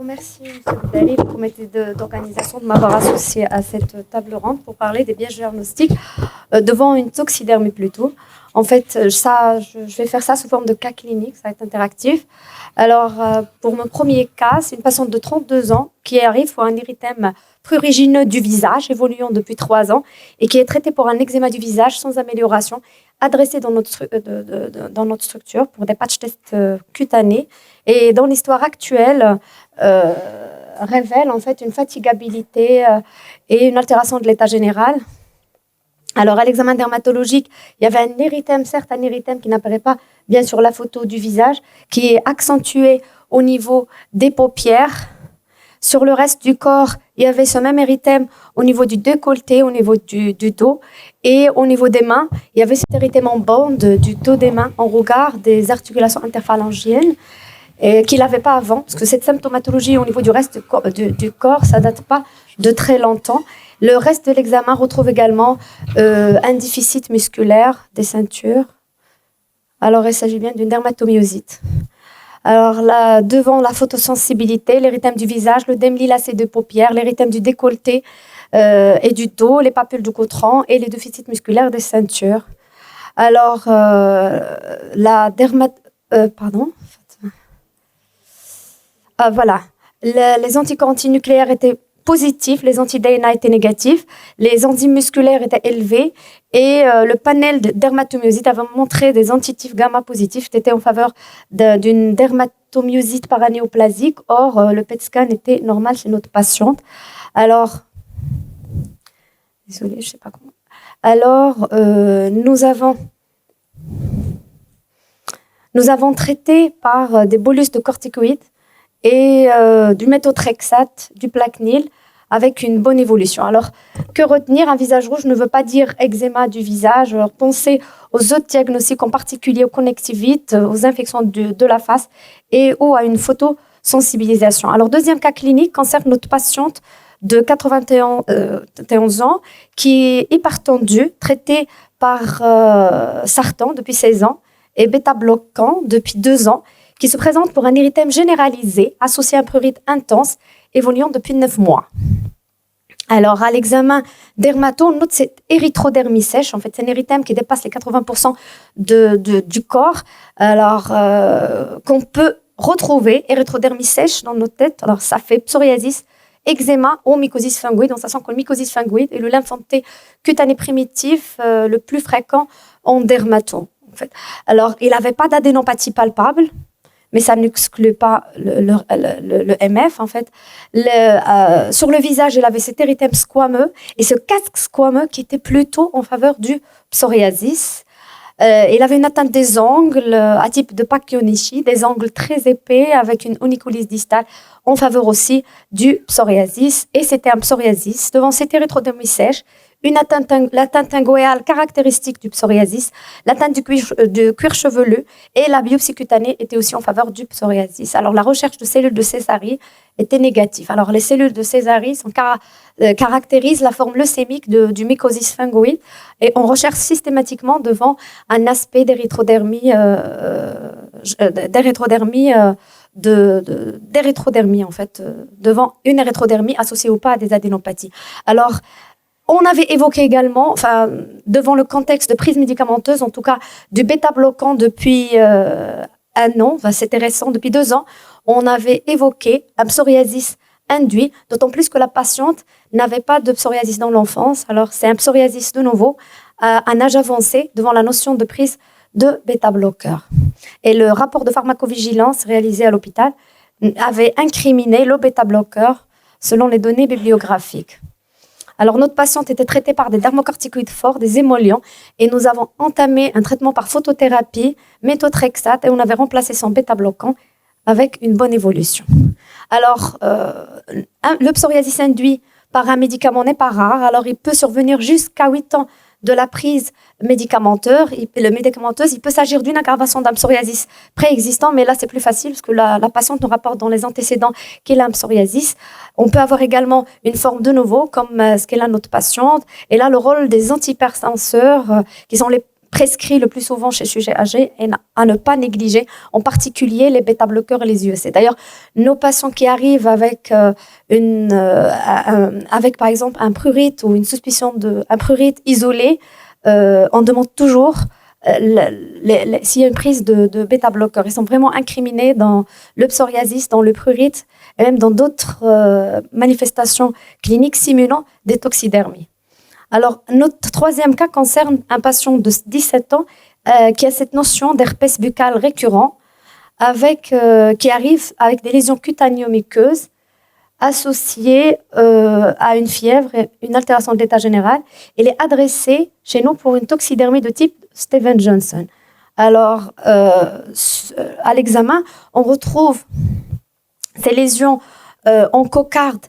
merci, M. Bidali, le comité d'organisation de m'avoir associé à cette table ronde pour parler des biais diagnostiques devant une toxidermie plutôt. En fait, je vais faire ça sous forme de cas clinique, ça va être interactif. Alors, pour mon premier cas, c'est une patiente de 32 ans qui arrive pour un érythème prurigineux du visage, évoluant depuis 3 ans, et qui est traitée pour un eczéma du visage sans amélioration, adressée dans notre structure pour des patch tests cutanés. Et dans l'histoire actuelle, révèle en fait une fatigabilité et une altération de l'état général. Alors, à l'examen dermatologique, il y avait un érythème, certes un érythème qui n'apparaît pas bien sur la photo du visage, qui est accentué au niveau des paupières. Sur le reste du corps, il y avait ce même érythème au niveau du décolleté, au niveau du dos. Et au niveau des mains, il y avait cet érythème en bande du dos des mains en regard des articulations interphalangiennes qu'il n'avait pas avant. Parce que cette symptomatologie au niveau du reste du corps, ça ne date pas de très longtemps. Le reste de l'examen retrouve également un déficit musculaire des ceintures. Alors, il s'agit bien d'une dermatomyosite. Alors là, devant la photosensibilité, l'érythème du visage, l'œdème lilacé de paupières, l'érythème du décolleté et du dos, les papules du côtran et les déficits musculaires des ceintures. Alors, voilà. Les anticorps antinucléaires étaient positifs, les anti-DNA étaient négatifs, les enzymes musculaires étaient élevées et le panel de dermatomyosite avait montré des antitifs gamma positifs qui étaient en faveur d'une dermatomyosite paranéoplasique. Or, le PET scan était normal chez notre patiente. Alors, désolée, je ne sais pas comment. Alors, nous avons traité par des bolus de corticoïdes et du méthotrexate, du Plaquenil, avec une bonne évolution. Alors, que retenir? Un visage rouge ne veut pas dire eczéma du visage. Alors, pensez aux autres diagnostics, en particulier aux conjonctivites, aux infections de la face ou à une photosensibilisation. Alors, deuxième cas clinique concerne notre patiente de 91 ans qui est hypertendue, traitée par Sartan depuis 16 ans et bêta-bloquant depuis 2 ans, qui se présente pour un érythème généralisé associé à un prurite intense évoluant depuis 9 mois. Alors, à l'examen dermato, on note cette érythrodermie sèche. En fait, c'est un érythème qui dépasse les 80% du corps. Alors, qu'on peut retrouver, érythrodermie sèche dans notre tête. Alors, ça fait psoriasis, eczéma ou mycosis fungoïde. Donc, ça sent que le mycosis fungoïde est le lymphanté cutané primitif le plus fréquent en dermato. En fait. Alors, il n'avait pas d'adénopathie palpable, mais ça n'exclut pas le MF, en fait. Sur le visage, il avait cet érythème squameux et ce casque squameux qui était plutôt en faveur du psoriasis. Il avait une atteinte des ongles à type de Pacchionici, des ongles très épais avec une onycholyse distale en faveur aussi du psoriasis. Et c'était un psoriasis devant cette érythrodermie sèche, l'atteinte ingoéale caractéristique du psoriasis, l'atteinte du cuir chevelu et la biopsie cutanée était aussi en faveur du psoriasis. Alors, la recherche de cellules de Sésarie était négative. Alors, les cellules de Sésarie caractérisent la forme leucémique du mycosis fungoïde et on recherche systématiquement devant un aspect d'érythrodermie en fait, devant une érythrodermie associée ou pas à des adénopathies. Alors, on avait évoqué également, devant le contexte de prise médicamenteuse, en tout cas du bêta-bloquant depuis 1 an, c'était récent, depuis 2 ans, on avait évoqué un psoriasis induit, d'autant plus que la patiente n'avait pas de psoriasis dans l'enfance. Alors, c'est un psoriasis de nouveau à un âge avancé devant la notion de prise de bêta-bloqueur. Et le rapport de pharmacovigilance réalisé à l'hôpital avait incriminé le bêta-bloqueur selon les données bibliographiques. Alors, notre patiente était traitée par des dermocorticoïdes forts, des émollients, et nous avons entamé un traitement par photothérapie, méthotrexate, et on avait remplacé son bêta-bloquant avec une bonne évolution. Alors, le psoriasis induit par un médicament n'est pas rare, alors il peut survenir jusqu'à 8 ans de la prise médicamenteuse. Il peut s'agir d'une aggravation d'un psoriasis préexistant, mais là c'est plus facile parce que la patiente nous rapporte dans les antécédents qu'elle a un psoriasis. On peut avoir également une forme de nouveau, comme ce qu'elle a notre patiente. Et là, le rôle des antihypertenseurs, qui sont prescrit le plus souvent chez sujets âgés et à ne pas négliger, en particulier les bêta-bloqueurs et les USC. D'ailleurs, nos patients qui arrivent avec, avec par exemple un prurite ou une suspicion d'un prurite isolé, on demande toujours s'il y a une prise de bêta-bloqueurs. Ils sont vraiment incriminés dans le psoriasis, dans le prurite et même dans d'autres manifestations cliniques simulant des toxidermies. Alors, notre troisième cas concerne un patient de 17 ans qui a cette notion d'herpès buccal récurrent qui arrive avec des lésions cutanéo-muqueuses associées à une fièvre et une altération de l'état général. Il est adressé chez nous pour une toxidermie de type Stevens-Johnson. Alors, à l'examen, on retrouve ces lésions en cocarde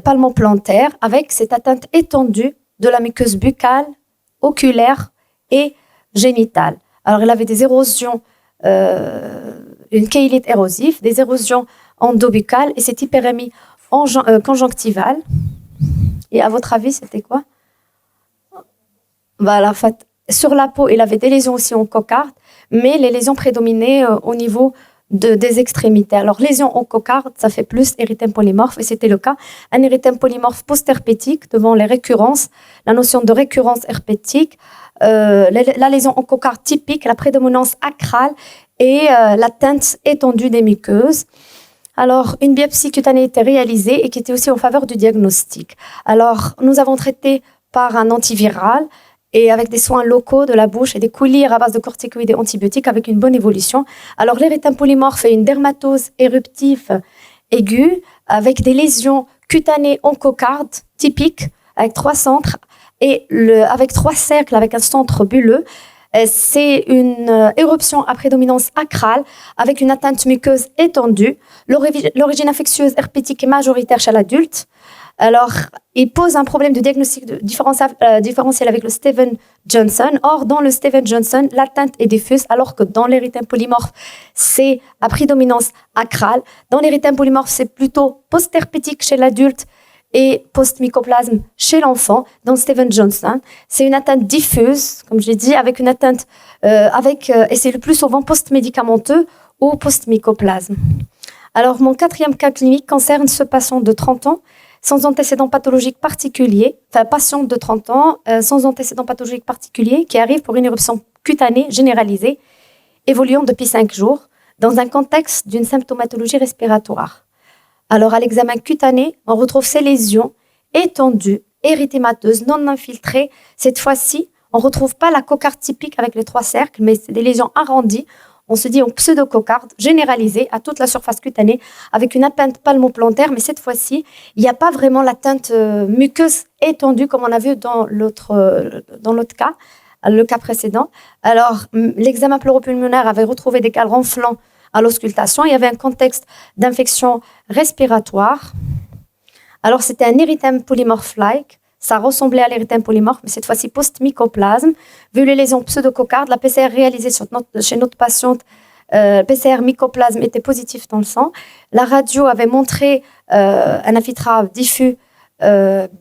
palmoplantaire avec cette atteinte étendue de la muqueuse buccale, oculaire et génitale. Alors, il avait des érosions, une chélite érosive, des érosions endobuccales et cette hyperémie conjonctivale. Et à votre avis, c'était quoi? Voilà, en fait, sur la peau, il avait des lésions aussi en cocarde, mais les lésions prédominaient au niveau des extrémités. Alors, lésions en cocarde, ça fait plus érythème polymorphe, et c'était le cas. Un érythème polymorphe post-herpétique, devant les récurrences, la notion de récurrence herpétique, la lésion en cocarde typique, la prédominance acrale et l'atteinte étendue des muqueuses. Alors, une biopsie cutanée était réalisée et qui était aussi en faveur du diagnostic. Alors, nous avons traité par un antiviral et avec des soins locaux de la bouche et des coulis à base de corticoïdes et antibiotiques avec une bonne évolution. Alors, l'érythème polymorphe est une dermatose éruptive aiguë avec des lésions cutanées en cocarde typiques avec 3 centres et avec 3 cercles avec un centre bulleux. C'est une éruption à prédominance acrale avec une atteinte muqueuse étendue. L'origine infectieuse herpétique est majoritaire chez l'adulte. Alors, il pose un problème de diagnostic différentiel avec le Stevens-Johnson. Or, dans le Stevens-Johnson, l'atteinte est diffuse, alors que dans l'érythème polymorphe, c'est à prédominance acrale. Dans l'érythème polymorphe, c'est plutôt post-herpétique chez l'adulte et post-mycoplasme chez l'enfant. Dans le Stevens-Johnson, c'est une atteinte diffuse, comme je l'ai dit, avec une atteinte, et c'est le plus souvent post-médicamenteux ou post-mycoplasme. Alors, mon quatrième cas clinique concerne ce patient de 30 ans, sans antécédents pathologiques particuliers, patient de 30 ans, sans antécédents pathologiques particuliers, qui arrive pour une éruption cutanée généralisée, évoluant depuis 5 jours, dans un contexte d'une symptomatologie respiratoire. Alors, à l'examen cutané, on retrouve ces lésions étendues, érythémateuses, non infiltrées. Cette fois-ci, on ne retrouve pas la cocarde typique avec les 3 cercles, mais c'est des lésions arrondies. On se dit en pseudococarde généralisée à toute la surface cutanée avec une atteinte palmoplantaire, mais cette fois-ci, il n'y a pas vraiment l'atteinte muqueuse étendue comme on a vu dans l'autre cas, le cas précédent. Alors, l'examen pleuropulmonaire avait retrouvé des cales ronflants à l'auscultation. Il y avait un contexte d'infection respiratoire. Alors, c'était un érythème polymorphe-like. Ça ressemblait à l'érythème polymorphe, mais cette fois-ci post-mycoplasme. Vu les lésions pseudococardes, la PCR réalisée chez notre patiente, PCR mycoplasme était positif dans le sang. La radio avait montré un infiltrate diffus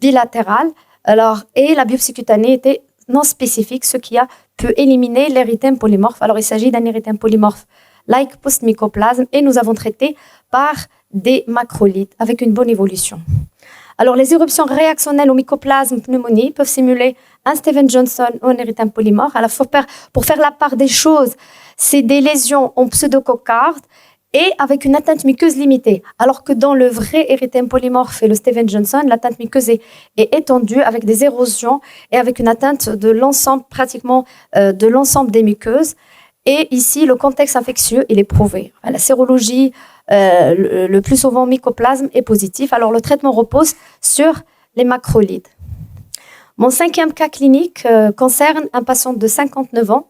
bilatéral. Alors, et la biopsie cutanée était non spécifique, ce qui a pu éliminer l'érythème polymorphe. Alors, il s'agit d'un érythème polymorphe like post-mycoplasme et nous avons traité par des macrolides avec une bonne évolution. Alors, les éruptions réactionnelles au mycoplasme pneumonie peuvent simuler un Stevens-Johnson ou un érythème polymorphe. Alors, pour faire la part des choses, c'est des lésions en pseudococarde et avec une atteinte muqueuse limitée. Alors que dans le vrai érythème polymorphe et le Stevens-Johnson, l'atteinte muqueuse est étendue avec des érosions et avec une atteinte de l'ensemble, pratiquement de l'ensemble des muqueuses. Et ici, le contexte infectieux, il est prouvé. La sérologie, le plus souvent mycoplasme est positif. Alors, le traitement repose sur les macrolides. Mon 5e cas clinique concerne un patient de 59 ans,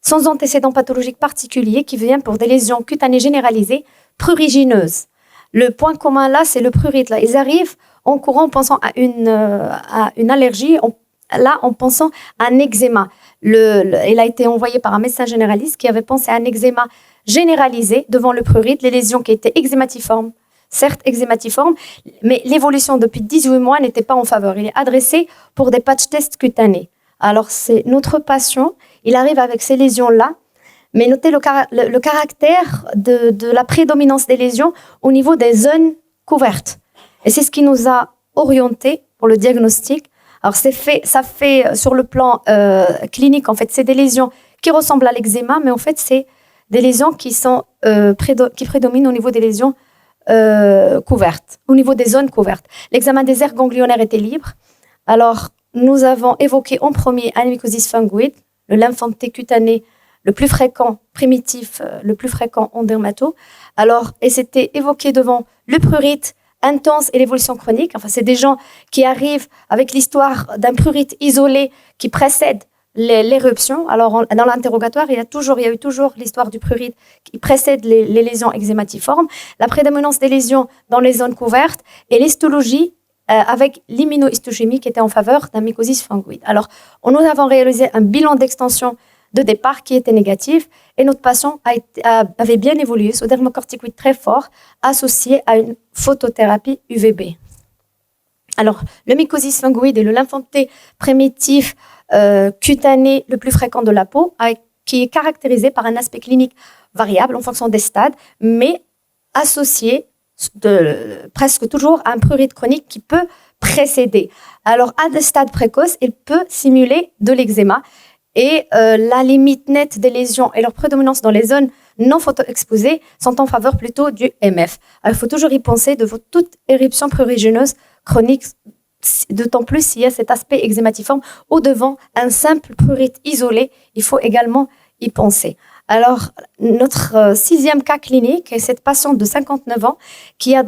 sans antécédents pathologiques particuliers, qui vient pour des lésions cutanées généralisées prurigineuses. Le point commun là, c'est le prurite. Là, ils arrivent en courant en pensant à une allergie, en pensant à un eczéma. Il a été envoyé par un médecin généraliste qui avait pensé à un eczéma généralisé devant le prurite, les lésions qui étaient eczématiformes, certes eczématiformes, mais l'évolution depuis 18 mois n'était pas en faveur. Il est adressé pour des patch tests cutanés. Alors, c'est notre patient, il arrive avec ces lésions-là, mais notez le caractère de la prédominance des lésions au niveau des zones couvertes. Et c'est ce qui nous a orientés pour le diagnostic. Alors, ça fait sur le plan clinique, en fait, c'est des lésions qui ressemblent à l'eczéma, mais en fait, c'est des lésions qui prédominent au niveau des lésions couvertes, au niveau des zones couvertes. L'examen des aires ganglionnaires était libre. Alors, nous avons évoqué en premier un mycosis fungoïde, le lymphome T cutané le plus fréquent, primitif, le plus fréquent en dermato. Alors, et c'était évoqué devant le prurite intense et l'évolution chronique. Enfin, c'est des gens qui arrivent avec l'histoire d'un prurite isolé qui précède l'éruption. Alors, dans l'interrogatoire, il y a eu toujours l'histoire du prurite qui précède les lésions eczématiformes, la prédominance des lésions dans les zones couvertes et l'histologie avec l'immunohistochimie qui était en faveur d'un mycosis fungoïde. Alors, nous avons réalisé un bilan d'extension de départ qui était négatif et notre patient avait bien évolué sous dermocorticoïde très fort associé à une photothérapie UVB. Alors, le mycosis fungoïde est le lymphome T primitif cutané le plus fréquent de la peau, qui est caractérisé par un aspect clinique variable en fonction des stades, mais associé presque toujours à un prurite chronique qui peut précéder. Alors, à des stades précoces, il peut simuler de l'eczéma et la limite nette des lésions et leur prédominance dans les zones non photoexposées sont en faveur plutôt du MF. Alors, il faut toujours y penser devant toute éruption prurigineuse chronique, d'autant plus s'il y a cet aspect eczématiforme ou devant un simple prurite isolé, il faut également y penser. Alors, notre sixième cas clinique est cette patiente de 59 ans qui a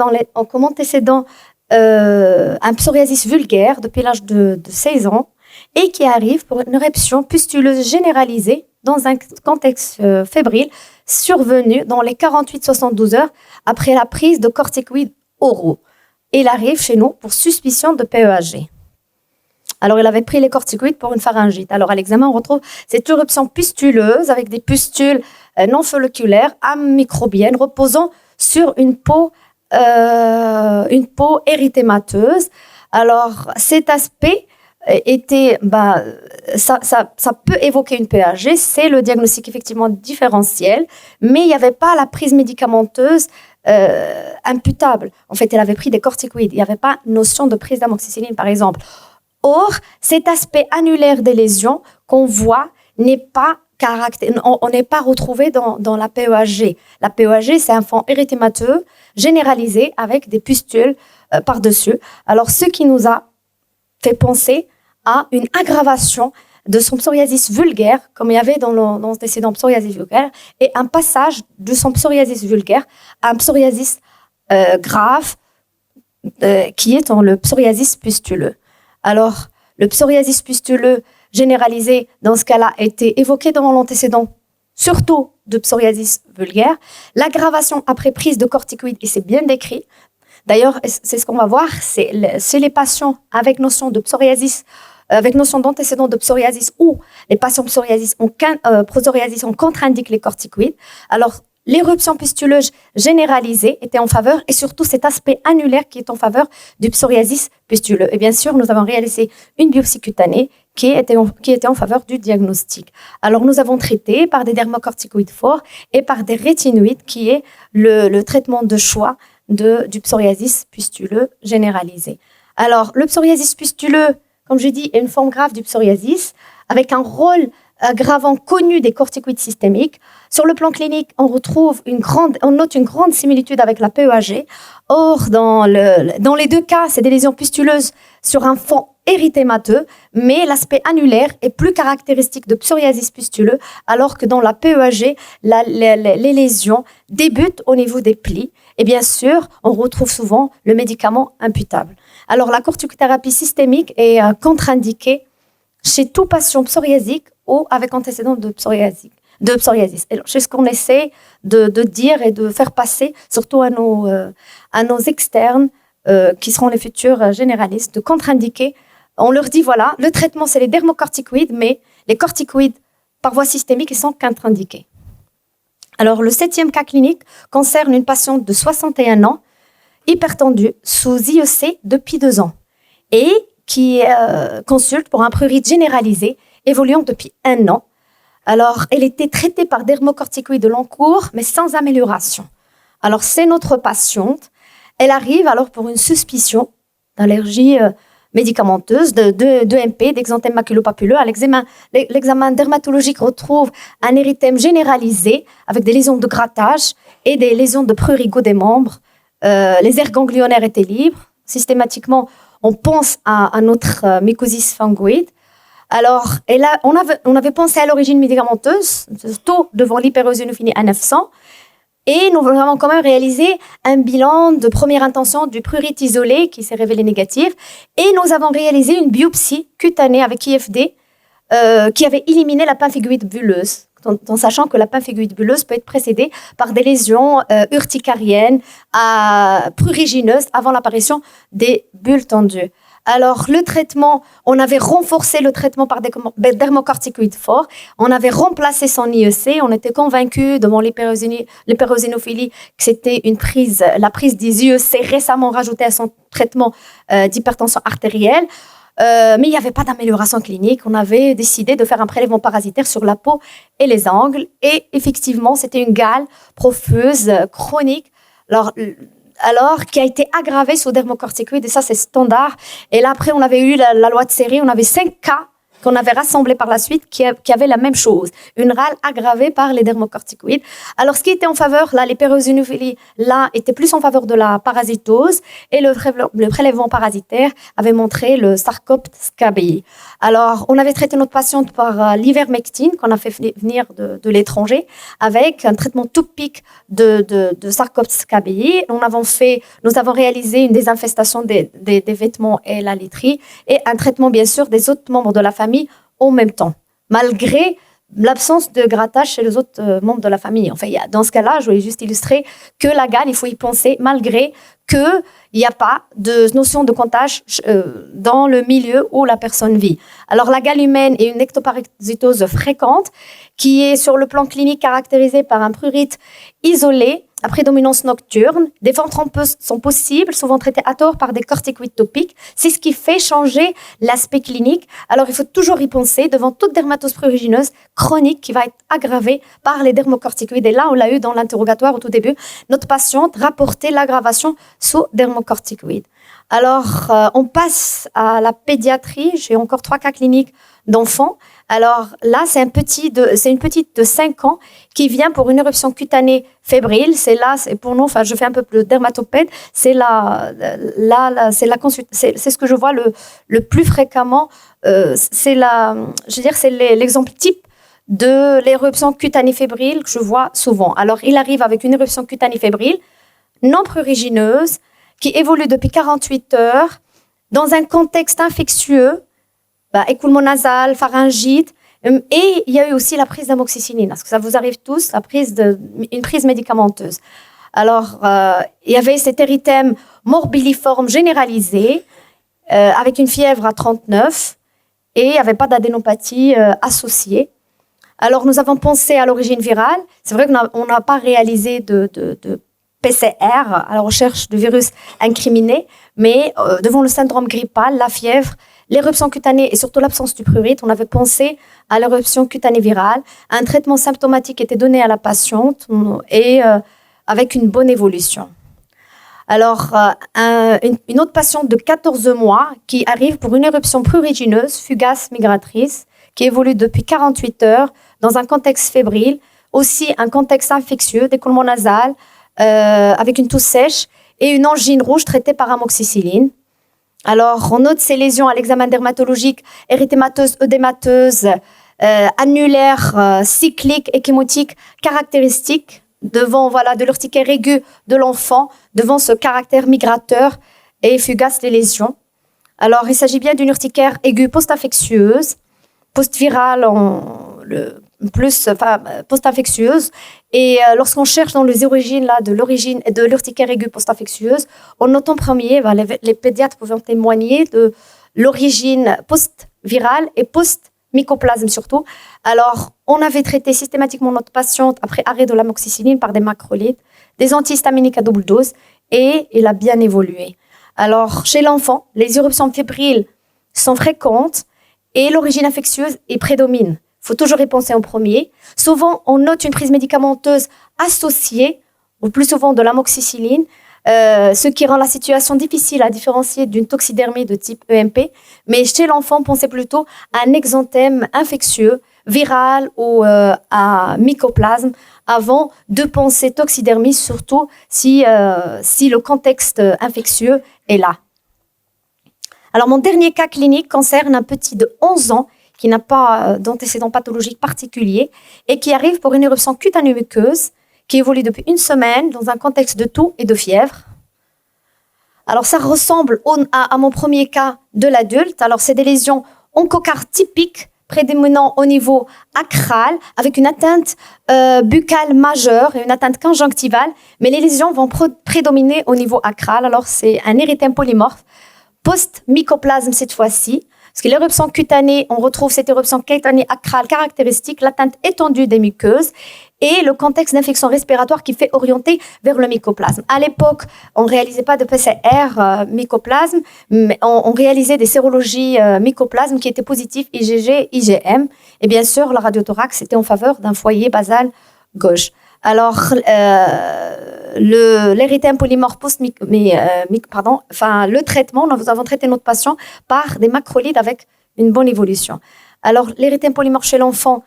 comme antécédent un psoriasis vulgaire depuis l'âge de 16 ans et qui arrive pour une éruption pustuleuse généralisée dans un contexte fébrile survenu dans les 48-72 heures après la prise de corticoïdes oraux. Il arrive chez nous pour suspicion de PEHG. Alors, il avait pris les corticoïdes pour une pharyngite. Alors, à l'examen, on retrouve cette éruption pustuleuse avec des pustules non folliculaires, amicrobiennes, reposant sur une peau érythémateuse. Alors, cet aspect était, ça peut évoquer une PEHG, c'est le diagnostic effectivement différentiel, mais il n'y avait pas la prise médicamenteuse imputable. En fait, elle avait pris des corticoïdes. Il n'y avait pas notion de prise d'amoxicilline, par exemple. Or, cet aspect annulaire des lésions qu'on voit on n'est pas retrouvé dans la PEHG. La PEHG, c'est un fond érythémateux généralisé avec des pustules par-dessus. Alors, ce qui nous a fait penser à une aggravation de son psoriasis vulgaire, comme il y avait dans l'antécédent psoriasis vulgaire, et un passage de son psoriasis vulgaire à un psoriasis grave, qui est dans le psoriasis pustuleux. Alors, le psoriasis pustuleux généralisé, dans ce cas-là, a été évoqué dans l'antécédent, surtout de psoriasis vulgaire. L'aggravation après prise de corticoïdes, et c'est bien décrit. D'ailleurs, c'est ce qu'on va voir, c'est les patients avec notion de psoriasis, avec notion d'antécédent de psoriasis ou les patients psoriasis ont contre-indiqué les corticoïdes. Alors, l'éruption pustuleuse généralisée était en faveur et surtout cet aspect annulaire qui est en faveur du psoriasis pustuleux. Et bien sûr, nous avons réalisé une biopsie cutanée qui était en faveur du diagnostic. Alors, nous avons traité par des dermocorticoïdes forts et par des rétinoïdes qui est le traitement de choix du psoriasis pustuleux généralisé. Alors, le psoriasis pustuleux, comme je dis, est une forme grave du psoriasis avec un rôle aggravant connu des corticoïdes systémiques. Sur le plan clinique, on note une grande similitude avec la PEHG. Or, dans les deux cas, c'est des lésions pustuleuses sur un fond érythémateux, mais l'aspect annulaire est plus caractéristique de psoriasis pustuleux, alors que dans la PEHG, les lésions débutent au niveau des plis. Et bien sûr, on retrouve souvent le médicament imputable. Alors, la corticothérapie systémique est contre-indiquée chez tout patient psoriasique ou avec antécédent de psoriasis. C'est ce qu'on essaie de dire et de faire passer, surtout à nos externes, qui seront les futurs généralistes, de contre-indiquer. On leur dit, voilà, le traitement, c'est les dermocorticoïdes, mais les corticoïdes par voie systémique, ils sont contre-indiqués. Alors, le 7e cas clinique concerne une patiente de 61 ans, hypertendue, sous IEC depuis 2 ans, et qui consulte pour un prurite généralisé évoluant depuis 1 an. Alors, elle était traitée par dermocorticoïdes de long cours, mais sans amélioration. Alors, c'est notre patiente. Elle arrive alors pour une suspicion d'allergie médicamenteuse, de MP, d'exanthème maculopapuleux. À l'examen dermatologique retrouve un érythème généralisé avec des lésions de grattage et des lésions de prurigo des membres. Les aires ganglionnaires étaient libres. Systématiquement, on pense à notre mycosis fungoïde. Alors, on avait pensé à l'origine médicamenteuse, surtout devant l'hyperéosinophilie A900. Et nous avons quand même réalisé un bilan de première intention du prurite isolé qui s'est révélé négatif. Et nous avons réalisé une biopsie cutanée avec IFD qui avait éliminé la pemphigoïde bulleuse, en sachant que la pemphigoïde bulleuse peut être précédée par des lésions urticariennes prurigineuses avant l'apparition des bulles tendues. Alors, le traitement, on avait renforcé le traitement par des dermocorticoïdes forts. On avait remplacé son IEC. On était convaincus devant l'hyperéosinophilie que c'était la prise des IEC récemment rajoutée à son traitement d'hypertension artérielle. Mais il n'y avait pas d'amélioration clinique. On avait décidé de faire un prélèvement parasitaire sur la peau et les angles. Et effectivement, c'était une gale profuseuse chronique. Alors, qui a été aggravée sous dermocorticoïdes, et ça, c'est standard. Et là, après, on avait eu la loi de série, on avait 5 cas qu'on avait rassemblés par la suite qui avaient la même chose, une râle aggravée par les dermocorticoïdes. Alors, ce qui était en faveur, là, l'hyperéosinophilie, là, était plus en faveur de la parasitose, et le prélèvement parasitaire avait montré le Sarcopte scabiei. Alors, on avait traité notre patiente par l'ivermectine, qu'on a fait venir de l'étranger, avec un traitement topique de Sarcopte scabiei. Nous avons réalisé une désinfestation des vêtements et la literie, et un traitement, bien sûr, des autres membres de la famille en même temps, malgré l'absence de grattage chez les autres membres de la famille. Enfin, dans ce cas-là, je voulais juste illustrer que la gale, il faut y penser, malgré qu'il n'y a pas de notion de comptage dans le milieu où la personne vit. Alors, la gale humaine est une ectoparasitose fréquente qui est sur le plan clinique caractérisée par un prurite isolé à prédominance nocturne. Des formes trompeuses sont possibles, souvent traitées à tort par des corticoïdes topiques. C'est ce qui fait changer l'aspect clinique. Alors, il faut toujours y penser devant toute dermatose prurigineuse chronique qui va être aggravée par les dermocorticoïdes. Et là, on l'a eu dans l'interrogatoire au tout début. Notre patiente rapportait l'aggravation sous dermocorticoïdes. Alors, on passe à la pédiatrie. J'ai encore 3 cas cliniques d'enfants. Alors là, c'est une petite de 5 ans qui vient pour une éruption cutanée fébrile. C'est pour nous, enfin, je fais un peu de dermatopède. C'est ce que je vois le plus fréquemment. C'est l'exemple type de l'éruption cutanée fébrile que je vois souvent. Alors, il arrive avec une éruption cutanée fébrile non prurigineuse qui évolue depuis 48 heures dans un contexte infectieux, écoulement nasal, pharyngite, et il y a eu aussi la prise d'amoxicilline. Est-ce que ça vous arrive tous, une prise médicamenteuse? Alors, il y avait cet érythème morbilliforme généralisé, avec une fièvre à 39, et il n'y avait pas d'adénopathie associée. Alors, nous avons pensé à l'origine virale. C'est vrai qu'on n'a pas réalisé de PCR à la recherche de virus incriminés, mais devant le syndrome grippal, la fièvre, l'éruption cutanée et surtout l'absence du prurite, on avait pensé à l'éruption cutanée virale. Un traitement symptomatique était donné à la patiente et avec une bonne évolution. Alors, une autre patiente de 14 mois qui arrive pour une éruption prurigineuse, fugace migratrice, qui évolue depuis 48 heures dans un contexte fébrile, aussi un contexte infectieux, d'écoulement nasal, avec une toux sèche et une angine rouge traitée par amoxicilline. Alors, on note ces lésions à l'examen dermatologique, érythémateuses, œdémateuses, annulaires, cycliques, échymotiques, caractéristiques devant de l'urticaire aiguë de l'enfant, devant ce caractère migrateur et fugace des lésions. Alors, il s'agit bien d'une urticaire aiguë post-infectieuse, post-virale post-infectieuse. Et lorsqu'on cherche dans les origines de l'urticaire aiguë post-infectieuse, on note en premier, les pédiatres peuvent en témoigner, de l'origine post-virale et post-mycoplasme surtout. Alors, on avait traité systématiquement notre patiente après arrêt de l'amoxicilline par des macrolides, des antihistaminiques à double dose, et il a bien évolué. Alors, chez l'enfant, les éruptions fébriles sont fréquentes et l'origine infectieuse y prédomine. Il faut toujours y penser en premier. Souvent, on note une prise médicamenteuse associée, ou plus souvent de l'amoxicilline, ce qui rend la situation difficile à différencier d'une toxidermie de type EMP. Mais chez l'enfant, pensez plutôt à un exanthème infectieux, viral ou à mycoplasme, avant de penser toxidermie, surtout si le contexte infectieux est là. Alors, mon dernier cas clinique concerne un petit de 11 ans qui n'a pas d'antécédent pathologique particulier et qui arrive pour une éruption cutanée-muqueuse qui évolue depuis une semaine dans un contexte de toux et de fièvre. Alors, ça ressemble à mon premier cas de l'adulte. Alors, c'est des lésions onchocardes typiques prédominant au niveau acral avec une atteinte buccale majeure et une atteinte conjonctivale, mais les lésions vont prédominer au niveau acral. Alors, c'est un érythème polymorphe post-mycoplasme cette fois-ci. Parce que l'éruption cutanée, on retrouve cette éruption cutanée acrale caractéristique, l'atteinte étendue des muqueuses et le contexte d'infection respiratoire qui fait orienter vers le mycoplasme. À l'époque, on ne réalisait pas de PCR mycoplasme, mais on réalisait des sérologies mycoplasme qui étaient positives IgG, IgM. Et bien sûr, la radiothorax était en faveur d'un foyer basal gauche. Alors, l'érythème polymorphe le traitement, nous avons traité notre patient par des macrolides avec une bonne évolution. Alors, l'érythème polymorphe chez l'enfant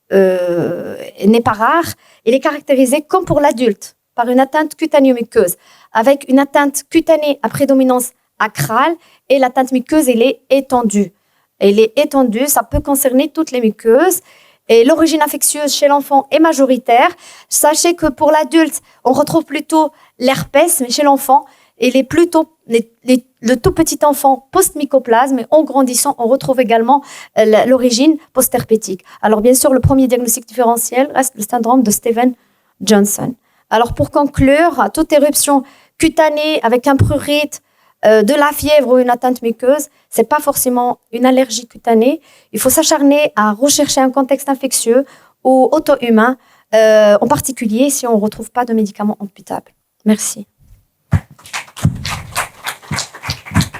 n'est pas rare. Il est caractérisé comme pour l'adulte, par une atteinte cutanéo-muqueuse, avec une atteinte cutanée à prédominance acrale et l'atteinte muqueuse, elle est étendue. Elle est étendue, ça peut concerner toutes les muqueuses. Et l'origine infectieuse chez l'enfant est majoritaire. Sachez que pour l'adulte, on retrouve plutôt l'herpès, mais chez l'enfant, il est plutôt le tout petit enfant post-mycoplasme. Et en grandissant, on retrouve également l'origine post-herpétique. Alors bien sûr, le premier diagnostic différentiel reste le syndrome de Stevens-Johnson. Alors pour conclure, toute éruption cutanée avec un prurite, de la fièvre ou une atteinte muqueuse, c'est pas forcément une allergie cutanée. Il faut s'acharner à rechercher un contexte infectieux ou auto-humain, en particulier si on ne retrouve pas de médicaments amputables. Merci.